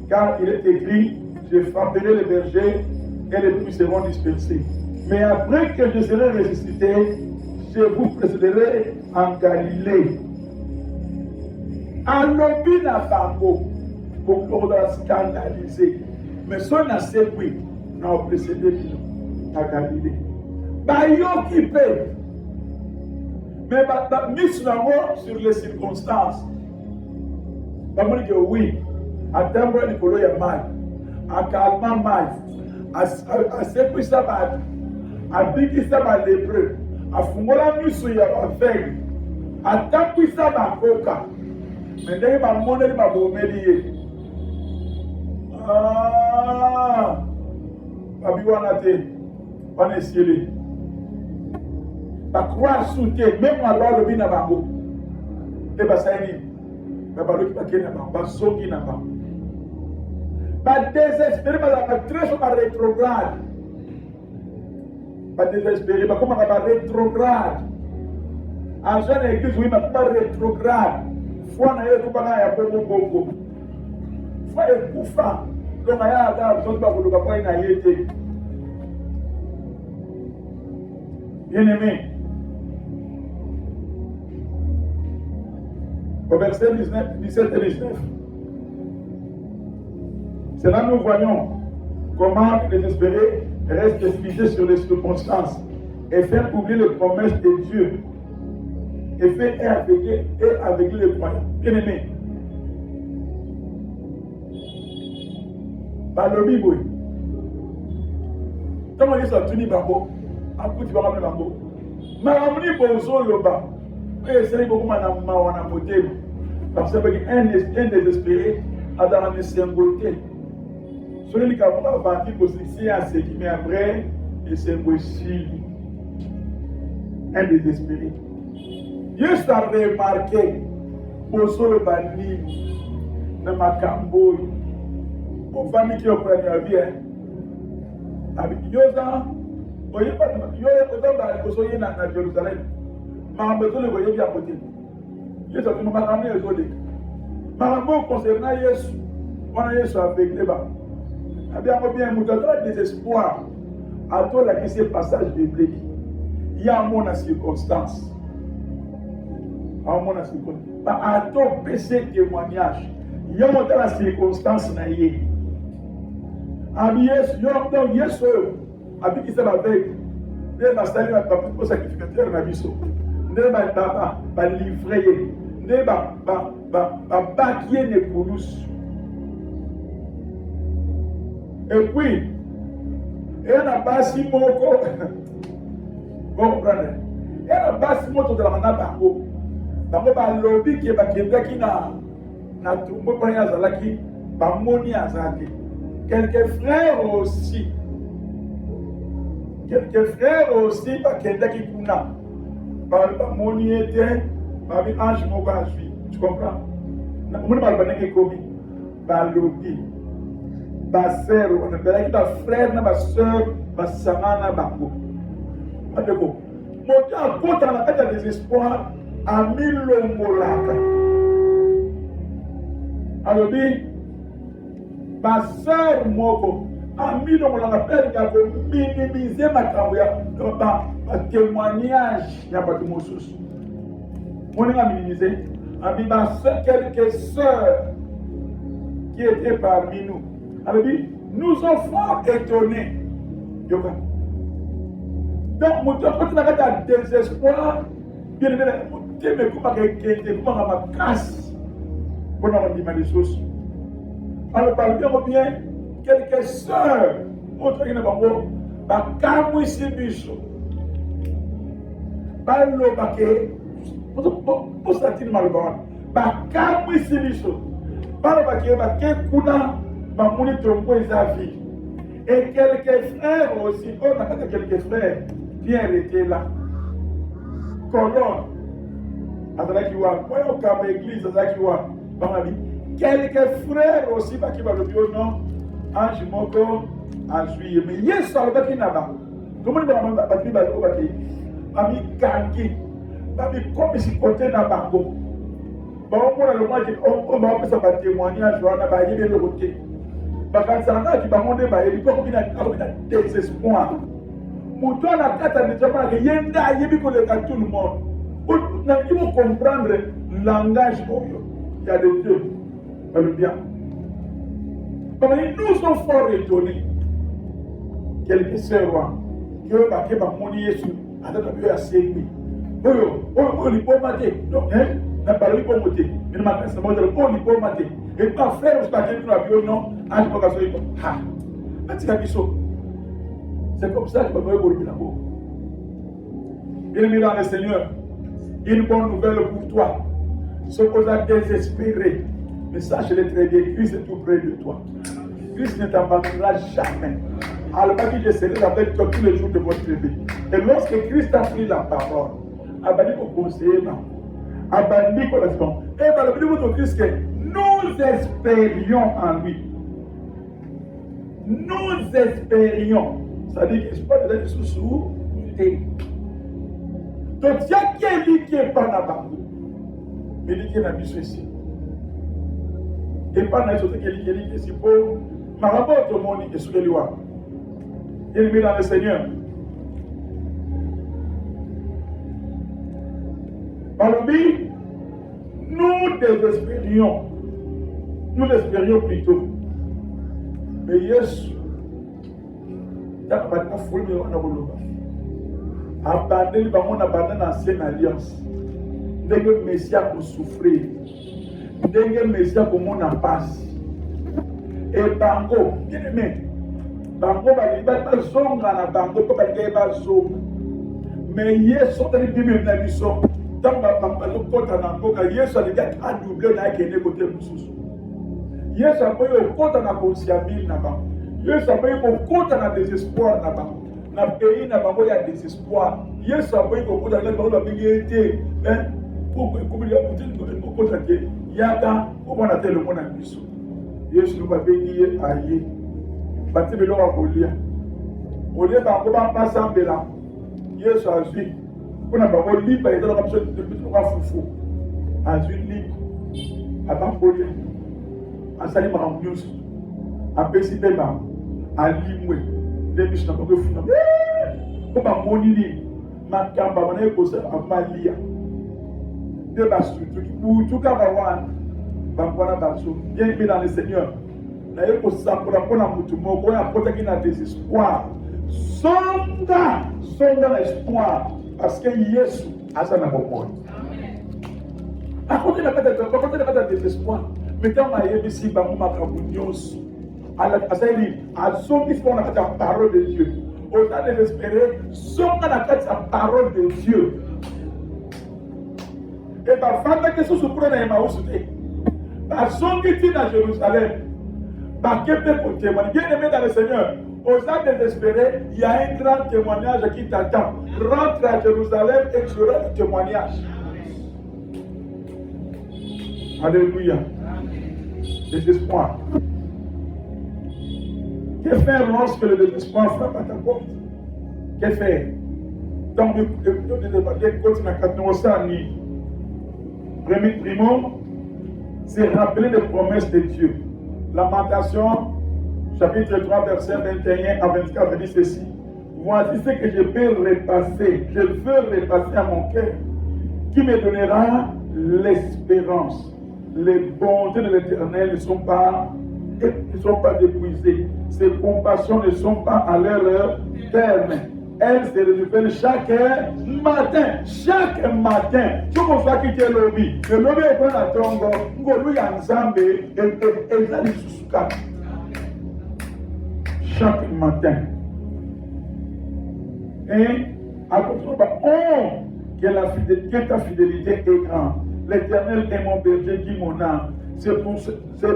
car il est écrit, je frapperai les bergers et les brebis seront dispersés. Mais après que je serai ressuscité, je vous précéderai en Galilée. En lobby na bango, pour scandaliser. Mais son a séduit, n'a précédé à Galilée. Bayo qui peut. Mais mis sur les circonstances. Bamoni que oui, à Tambo Nicolo ya mal, à Calma mal, à séduit ça va, à Biki ça va lépreux, à Fungola Musu ya aveugle, à Tapui ça va coca. Mais dès que ma monnaie m'a bomelié. Ah, Babiwanate, on est cielé. Ba croire souté, même alors le bina bango. Et ba saini, ba balo ki ba kena ba zongi na ba. Ba désespéré, ba très sur ba rétrograde. Ba désespéré, ba comment ba rétrograde. En jeune église, oui, ba rétrograde. Foi na yetu bana ya bongo. Foi ekufa. Donc aya ada besoin ba kuluka kwa ina yete. Bien-aimé. Au verset 17 et 19. C'est là que nous voyons comment les désespérés restent figés sur les circonstances et faire oublier les promesses de Dieu et faire aveugler les croyants. Bien-aimés. Par le Bible, comment ils sont tenus bambo, un coup de bambo. Maramuni bozo loba. Et c'est beaucoup de modèle. Parce qu'un désespéré a dans la symbolique. Celui qui a vendu pour ceci à ce qui met après, il symbolise un désespéré. Juste à remarquer, bozo le bani, dans ma cambo, mon famille qui a pris la vie, avec Yosa, voyez pas, Yosa dans Jérusalem. Marambezo le voyait bien à côté. Jésus a dit, Marambe est isolé. Marambe concernant Jésus, on a Jésus avec les bas. Eh bien, on bien, nous avons désespoir à tout la question passage biblique. Il y a un monde à circonstance. À tout péché témoignage. Il y a un monde à la circonstance. Ami Jésus, donc Jésus, avec qui ça va avec. Il va s'installer dans le papier sacrificateur de la vie. Ne va livrer, ne va baquer les poulousses. Et puis, il n'a pas si mot. Vous comprenez? Il n'a pas si mot de la manabako. Dans le lobby qui est qui n'a tombé pour rien à qui va moni à Zaki. Quelques frères aussi. Quelques frères aussi, pas quelqu'un qui kuna. Par moni était, par ange moka suis. Tu comprends? Nous ne parlons pas de commis. Par lobby. Ma sœur, on appelle ma frère, ma soeur, ma samana, ma go. Adego. Mon Dieu, à côté de la tête de désespoir, a mis l'omolaka. Alors, ma sœur, Moko, a mis l'omolaka, a minimisé ma carrière, ma témoignage, il n'y a pas de mots sous. On a minimisé, a mis ma sœur, quelques sœurs qui étaient parmi nous. Alors, nous sommes fort étonnés. Donc, mon Dieu, quand tu as désespoir, bien évidemment, tu comment ma casse pour nous dire des choses. Alors, par bien, quelques sœurs autre qui n'a pas bon, bah quand ici biso, bah le baquet, pour ça tu m'as le bon, bah quand ici biso, bah le baquet kuna, bah mon trompe sa vie. Et quelques frères aussi, on a quelques frères qui étaient là. Colonne, Azalakiwa, moi au cap église, Azalakiwa, quelques frères aussi, qui va le dire non, Ange Moko, en juillet, mais hier soir, il n'y a pas. Comment il va me battre, Mami Kangi, Mami comme si côté n'a pas. Bon, on a le mois qui on va faire un témoignage, on a baillé de l'autre côté. Parce que ça qui va monter, il faut qu'on ait désespoir. Mouton la carte de Japan, il y a un gars qui est tout le monde. Il faut comprendre le langage. Il y a des dieux. Pas le bien. Ils nous sont fort étonnés. Quelques sœurs, qui ont marqué par mon Yesu, à la vie à Sémi. Oh, il faut mater. Donc, hein, n'a pas le bon côté. Mais le matin, c'est moi, il faut mater. Et pas faire, je ne sais pas, non, ah, je ne sais pas, ah, c'est comme ça que je vais vous le dire. Bien-aimé dans le Seigneur, une bonne nouvelle pour toi. Ce qu'on a désespéré, mais sache-le très bien, Christ est tout près de toi. Christ ne t'abandonnera jamais. Alors, je serai avec toi tous les jours de votre vie. Et lorsque Christ a pris la parole, abandonné au conseiller, abandonné au respect, et abandonné au Christ que nous espérions en lui. Nous espérions. Ça dit que je parle de sous donc, il y a quelqu'un qui n'est pas là-bas. Mais il y a un ici. Et pas dans les autres qui est ici pour ma rapport au monde et sous les lois. Il est mis dans le Seigneur. Par le but, nous désespérions. Nous l'espérions plutôt. Mais Yesu, il y a pas de foule, mais on a voulu. Abandonner, on abandonne l'ancienne alliance. Dès que le Messia pour souffrir, dès que le Messia pour mon passe. Et Bango, bien aimé, Bango va dire, zonga na Bango, pas qu'il va zonga. Mais hier, sont allés dire même la mission. Dans le côté en Angola, hier, ça veut dire à doubler là qui est côté Moussous. Hier, ça veut dire au côté en consciamine là-bas. Hier, ça veut dire au côté en désespoir là-bas. Dans le pays, il y a désespoir. Hier, ça veut dire au côté en la vérité. Pour il y a beaucoup de choses. Il y a un comment on a le monde en Moussous. Hier, je nous avais dit aïe. Bâti de l'eau à Golia. Au lieu d'un combat passant de là, hier, ça a vu. On a pas de libre, il y a des choses de foufou. À Zuni, à Bambolé, à Salim Rambius, à Pessibeba, à Limwe, des biches n'a pas de fou. Comme à Monini, ma camba, on a écosé à Malia. Des basses, tout cas, Bamboana Basso, bien aimé dans le Seigneur. Na yeko sapura pona mutu moko ya pota qui na désespoir. Sonda l'espoir parce que Yesu asa na bokoni. À côté de la désespoir, mettons ma yebisi bango makabu nyonso. Asali azongi fona na la parole de Dieu. Au-delà de l'espérer, songa na la parole de Dieu. Et par femme que ce soit pour na Emmaüs te. Bazongi ti na Jérusalem. Pour témoigner. Bien aimé dans le Seigneur, aux âmes désespérés, il y a un grand témoignage qui t'attend. Rentre à Jérusalem et tu auras le témoignage. Alléluia. Désespoir. Que faire lorsque le désespoir frappe à ta porte? Que faire? Donc, Primo, c'est rappeler les promesses de Dieu. Lamentation, chapitre 3, verset 21 à 24, dit ceci. Voici ce que je veux repasser à mon cœur, qui me donnera l'espérance. Les bontés de l'Éternel ne sont pas épuisées. Ses compassions ne sont pas à leur terme. Elles se renouvellent chaque matin. Chaque matin. Tu peux faire quitter le lobby. Le lobby est dans la tombe. Ngolu ya nzambe et la lisusuka. chaque matin. Et à contre que ta fidélité est grande. L'Éternel est mon berger, dit mon âme. C'est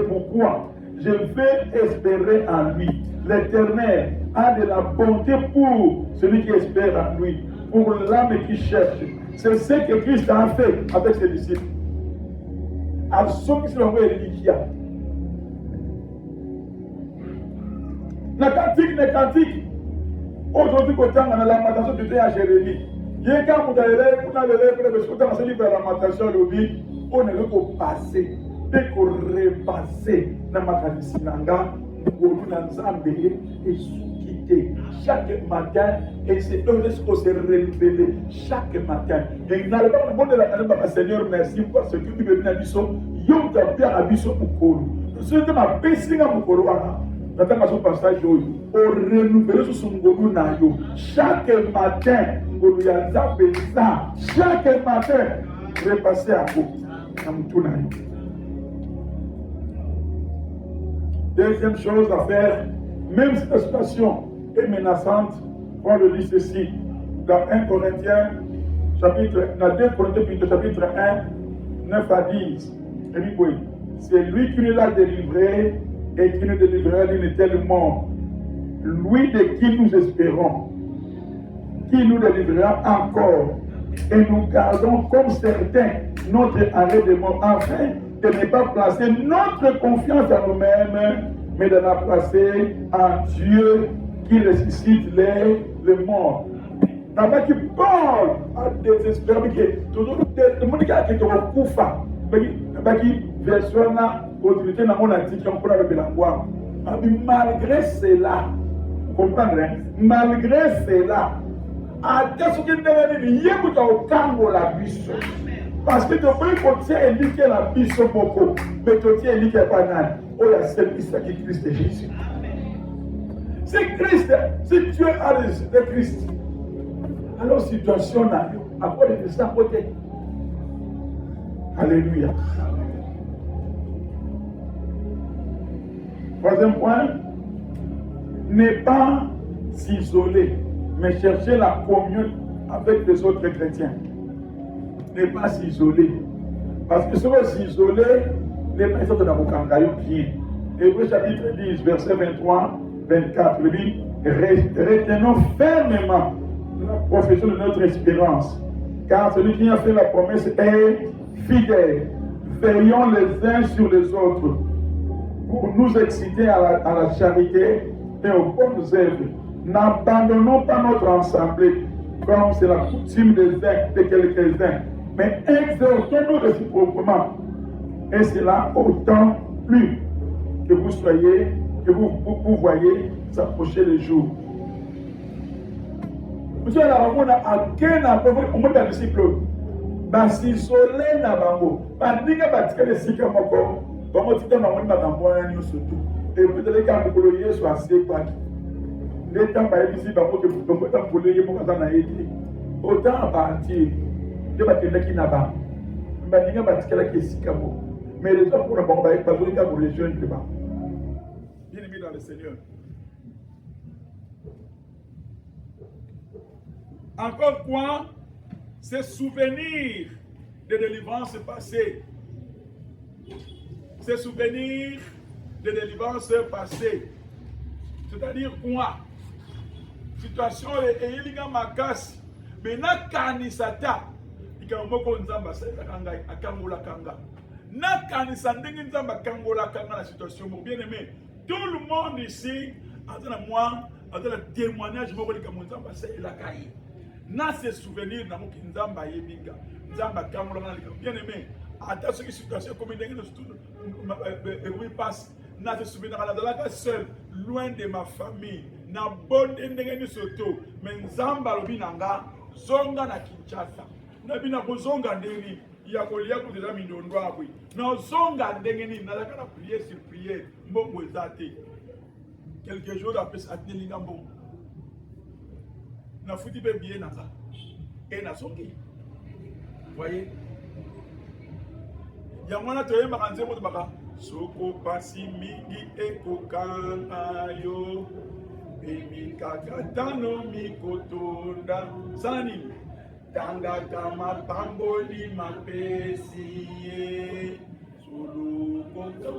pourquoi je vais espérer en lui. L'Éternel a de la bonté pour celui qui espère en lui, pour l'âme qui cherche. C'est ce que Christ a fait avec ses disciples. À ceux qui se l'ont religieux. La cantique. Aujourd'hui, quand on a la lamentation du Dieu à Jérémie, il y a quand vous avez la lamentation, on est là pour passer, dès qu'on repasser dans ma candidature, et chaque matin, et c'est eux qui se révéler chaque matin. Et dans le monde de la Seigneur, merci parce que tu veux venir à Bissot, yon t'a bien à Bissot pour Kolo. Ce que ma baissé à mon Kolo, dans le passage, au renouveler son Ngolu Nayo. Chaque matin, Ngolu Yaza Beza, chaque matin, repasser à Kolo. Deuxième chose à faire, même si la situation est menaçante, on le dit ceci, dans 1 Corinthiens, dans 2 Corinthiens, chapitre 1, 9 à 10. Et dit, oui, c'est lui qui nous a délivrés et qui nous délivrera d'une telle mort. Lui de qui nous espérons, qui nous délivrera encore. Et nous gardons comme certains notre arrêt de mort, afin de ne pas placer notre confiance en nous-mêmes, mais de la placer en Dieu qui ressuscite les morts. D'abord, qui parle à désespérer, toujours le monde qui a été au Koufa, qui version la continuité dans mon antique, on peut le langue. Malgré cela, vous comprenez, malgré cela, à ce qui est il y a au Kango la biche. Parce que tu peux continuer à indiquer la biche beaucoup, mais tu tiens à indiquer pas nan. Oh, il y a celle qui est Christ de Jésus. C'est Christ, si Dieu a le Christ, alors situation n'a à quoi de ça côté. Alléluia. Troisième point, ne pas s'isoler, mais chercher la communion avec les autres chrétiens. Ne pas s'isoler. Parce que si on s'isoler, les personnes de la Mokangayo bien. Hébreux chapitre 10, verset 23, 24, il dit, retenons fermement la profession de notre espérance, car celui qui a fait la promesse est fidèle. Veillons les uns sur les autres pour nous exciter à la charité et aux bonnes œuvres. N'abandonnons pas notre assemblée, comme c'est la coutume de quelques-uns, mais exhortons-nous réciproquement. Et cela autant plus que vous soyez, que vous voyez s'approcher les jours. Vous avez la ramona à quel au monde des disciples, s'isoler na bango, bandinga batika les sika moko, bango tita na moni makamboya ni surtout. Et vous allez quand vous le Yesu assez quoi. Les temps par ici bango que vous pouvez pas voler mon na été. Autant partir de batenda qui n'a pas. Bandinga batika la sika moko. Mais les gens pour la bombe avec pas besoin de religion de bas. Bien-aimé dans le Seigneur. Encore quoi? Se souvenir de délivrance passée. Se souvenir de délivrance passée. C'est-à-dire quoi? Situation est illiga makasi. Mais na kanisata. Ikamoko nzamba sa kanga akamula kanga. Na kanisa ndenge nzamba kangola kanga la situation. Bien aimé, tout le monde ici attend moi, attend le témoignage moko de kamonzamba sa la kai. Na se souvenir na moki nzamba yebinga. Nzamba kangola na bien aimé. Attends ce qui situation comme ndenge no oui passe. Na se souvenir na la seul loin de ma famille. Na bonne ndenge ni soto. Mais nzamba lobi nanga zonga na Kinshasa. Na bina bozonga ndenge ya kolia ko déjà mindondo abwi na zonga ndenge ni na la prière sur prière mbongo ezate quelques jours après ça telinga mbongo na futi be bien nanga et na songi voyez ya mwana toyemba kanze moto baka soko pasi mingi ekokanga yo Mimikakatano mikotonda sani tanga kama pamboli mapesi sulukoto.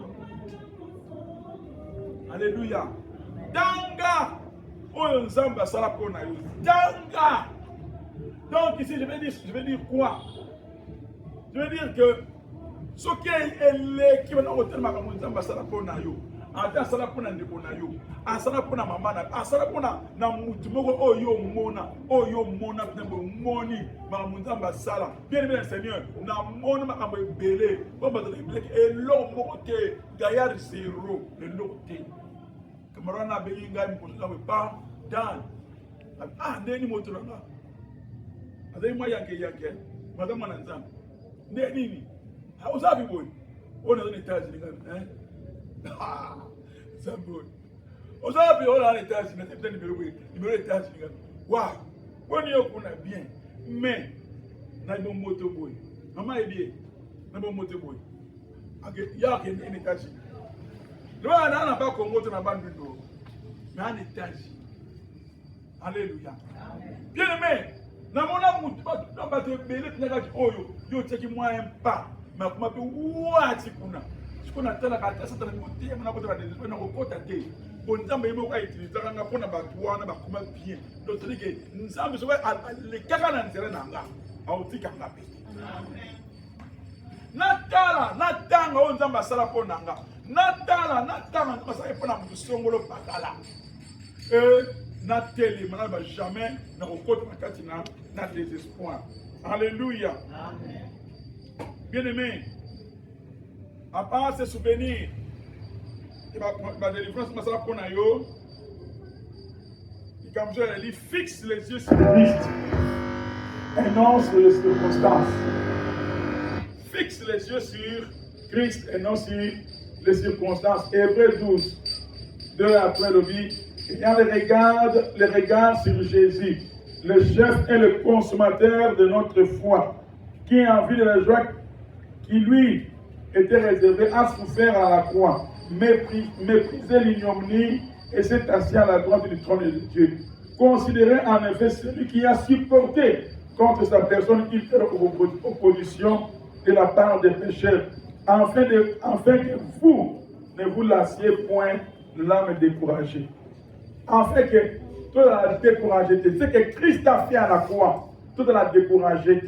Alléluia. Tanga oyo nzambe asala pona yo. Tanga. Donc ici je vais dire quoi? Je veux dire que ce qui est qui va nous retenir ma maman nzambe asala pona yo. Ata asala pona ndeko na yo. Asala pona mama na. Asala pona na mutu moko oyo mona pembo moni maman nzambe asala. Bien aimé Seigneur, na mona makambo ebele. Bon ba de blek elo moko te gaillard zéro le loté. Camarana be ngai mpoza pas dans. Ah ndeni moto na. Azai ma yake. Madame na nzambe. Nini? Hausabi boy. Ona ni tazi ni ngani, Ah. Zambo. Osabi ona ni tazi na tepta numéro tazi ni ngani. Wa. Boni yo kuna bien. Mais na bon moto boy. Mama e bien. Na bon moto boy. Age yake ni tazi. Lwa na ba ko moto na bandu ndo. Na ni tazi. Alléluia. Bien aimé. Na mona mutu ba te bele tnaka oyo yo teki moyen pas mais kuma pe wati kuna sikona tala ka tasa tala mote mona ko tala des na ko kota te bon nzambe yebo ka utiliser nga pona ba tuana ba kuma bien donc c'est que nzambe so le kaka na nzela nanga autika nga pe na tanga o nzambe asala pona nga na tanga basala pona musongolo pakala na télé, maintenant jamais na kokota makatina na désespoir. Alléluia. Amen. Bien-aimé, à part ces souvenirs, ma délivrance m'a sala pona yo. Et comme je l'ai dit, fixe les yeux sur Christ et non sur les circonstances. Fixe les yeux sur Christ et non sur les circonstances. Hébreux 12, 2 après le vie. Ayant les regards sur Jésus, le chef et le consommateur de notre foi, qui en vue de la joie qui lui était réservée a souffert à la croix, méprisé l'ignominie et s'est assis à la droite du trône de Dieu. Considérez en effet celui qui a supporté contre sa personne une telle opposition de la part des pécheurs, afin que vous ne vous lassiez point l'âme découragée. En fait que toute la découragée, ce que Christ a fait à la croix, toute la découragée,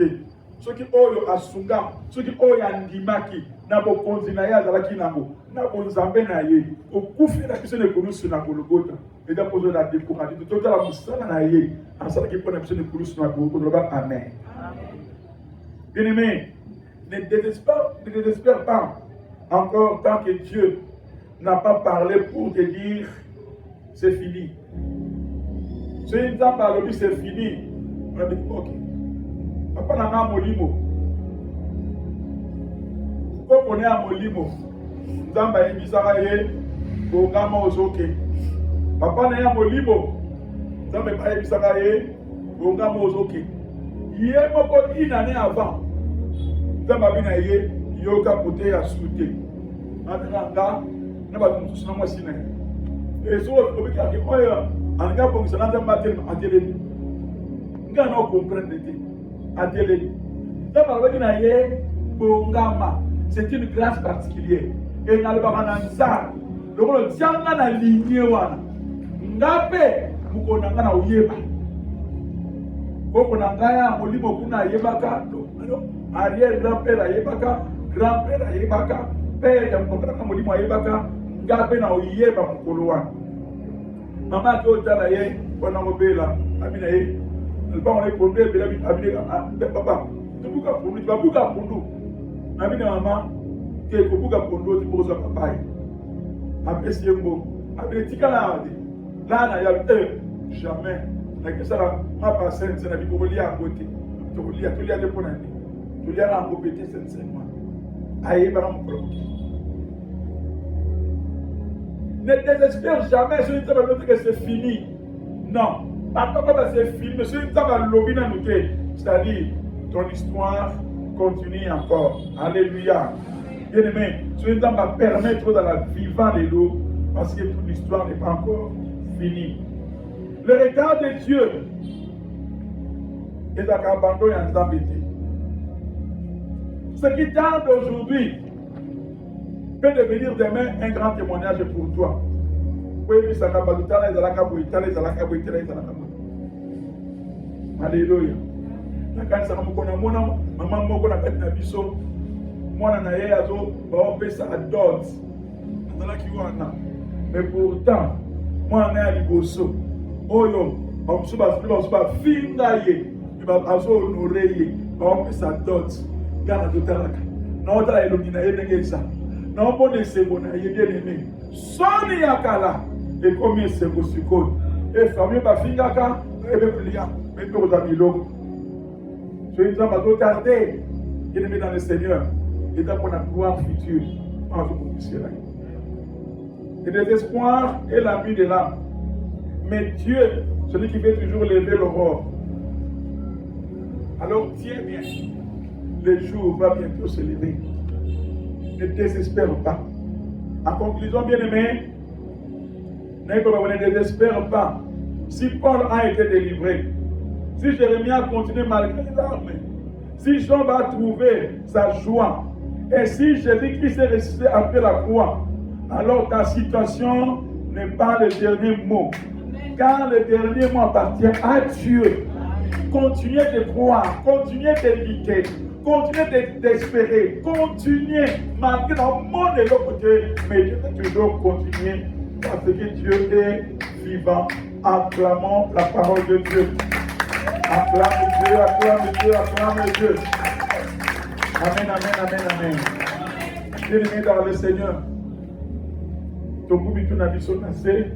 ceux qui ont à Sunga, ceux qui ont à Ndimaki, n'abo konzinaya zalaki nabo, n'abo nzambe na ye, au coup fait la question de Koulous sur la Golgotha, et d'apposer la découragée, de toute la moussala na ye, en salle qui prend la question de Koulous sur la Golgotha, Amen. Bien aimé, ne désespère pas encore tant que Dieu n'a pas parlé pour te dire c'est fini. Si une temps par le c'est fini, on a dit ok. Papa n'a pas molimo. Pourquoi on est à molimo? Nzamba ibisara ye, bongama ozoke. Papa n'a pas molimo. Nzamba pas ibisara ye, bongama ozoke. Hier moko une année avant, Nzamba bina ye, yoka pote ya soute. Nanga, n'a pas de souci na moi sina. Et so obiki ake oyo anga bongisa nza matel atele nga na comprendre te atele ça parle que na ye bongama c'est une grâce particulière et na le bana nza lokolo tianga na ligne wana ngape mukona nga na uyeba koko na ngaya molimo kuna yebaka no arrière grand-père ayebaka grand-père ayebaka père ya mukona molimo ayebaka ngape na uyeba mukolo wana mama to tala ye wana ngobela abina ye alba on est pondé bela abina papa tubuka pundu abina mama ke kubuka pundu tipoza papa apesi yembo abina tikala ade lana ya jamais na kesala ma passer c'est na bikolia à côté tolia de ponani tolia na ngobete sincèrement aye bara mukolo. Ne désespère jamais sur une table que c'est fini. Non. Pas que c'est fini, mais sur une table lobina nous. C'est-à-dire, ton histoire continue encore. Alléluia. Bien aimé, sur une table va permettre dans la vivant de l'eau, parce que toute l'histoire n'est pas encore finie. Le regard de Dieu est à abandonner en Zambéti. Ce qui tarde aujourd'hui peut devenir demain un grand témoignage pour toi. Alléluia. Nakanisa mukona mona mama moko na kati na biso mwana na ye azo baopesa adult azalaki wana mais pourtant mwana na ya liboso oyo bamosusu bafinga ye azo honore ye baopesa adult gana totalaka naotala elongi na ye ndenge eza naomona esengo na ye bien aimé soni ya kala ekomi esengo sikoyo efamie bafingaka ebekolia ebekozwa biloko soki nzambe azotarde bien-aimé dans le Seigneur eza pour la gloire future azokomisela ye. Le désespoir est la nuit de l'âme, mais Dieu, celui qui fait toujours lever l'aurore. Alors tiens bien, le jour va bientôt se lever. Ne désespère pas. En conclusion, bien-aimé, ne désespère pas. Si Paul a été délivré, si Jérémie a continué malgré les larmes, si Job a trouvé sa joie, et si Jésus-Christ est ressuscité après la croix, alors ta situation n'est pas le dernier mot. Car le dernier mot appartient à Dieu. Continuez de croire, continuez de lutter, continuez d'espérer, continuez malgré le monde de l'autre côté, mais je vais toujours continuer parce que Dieu est vivant. Acclamons la parole de Dieu. Acclame Dieu, acclame Dieu, acclame Dieu. Amen, amen, amen, amen. Bien-aimé dans le Seigneur. Tokubi tunabisonase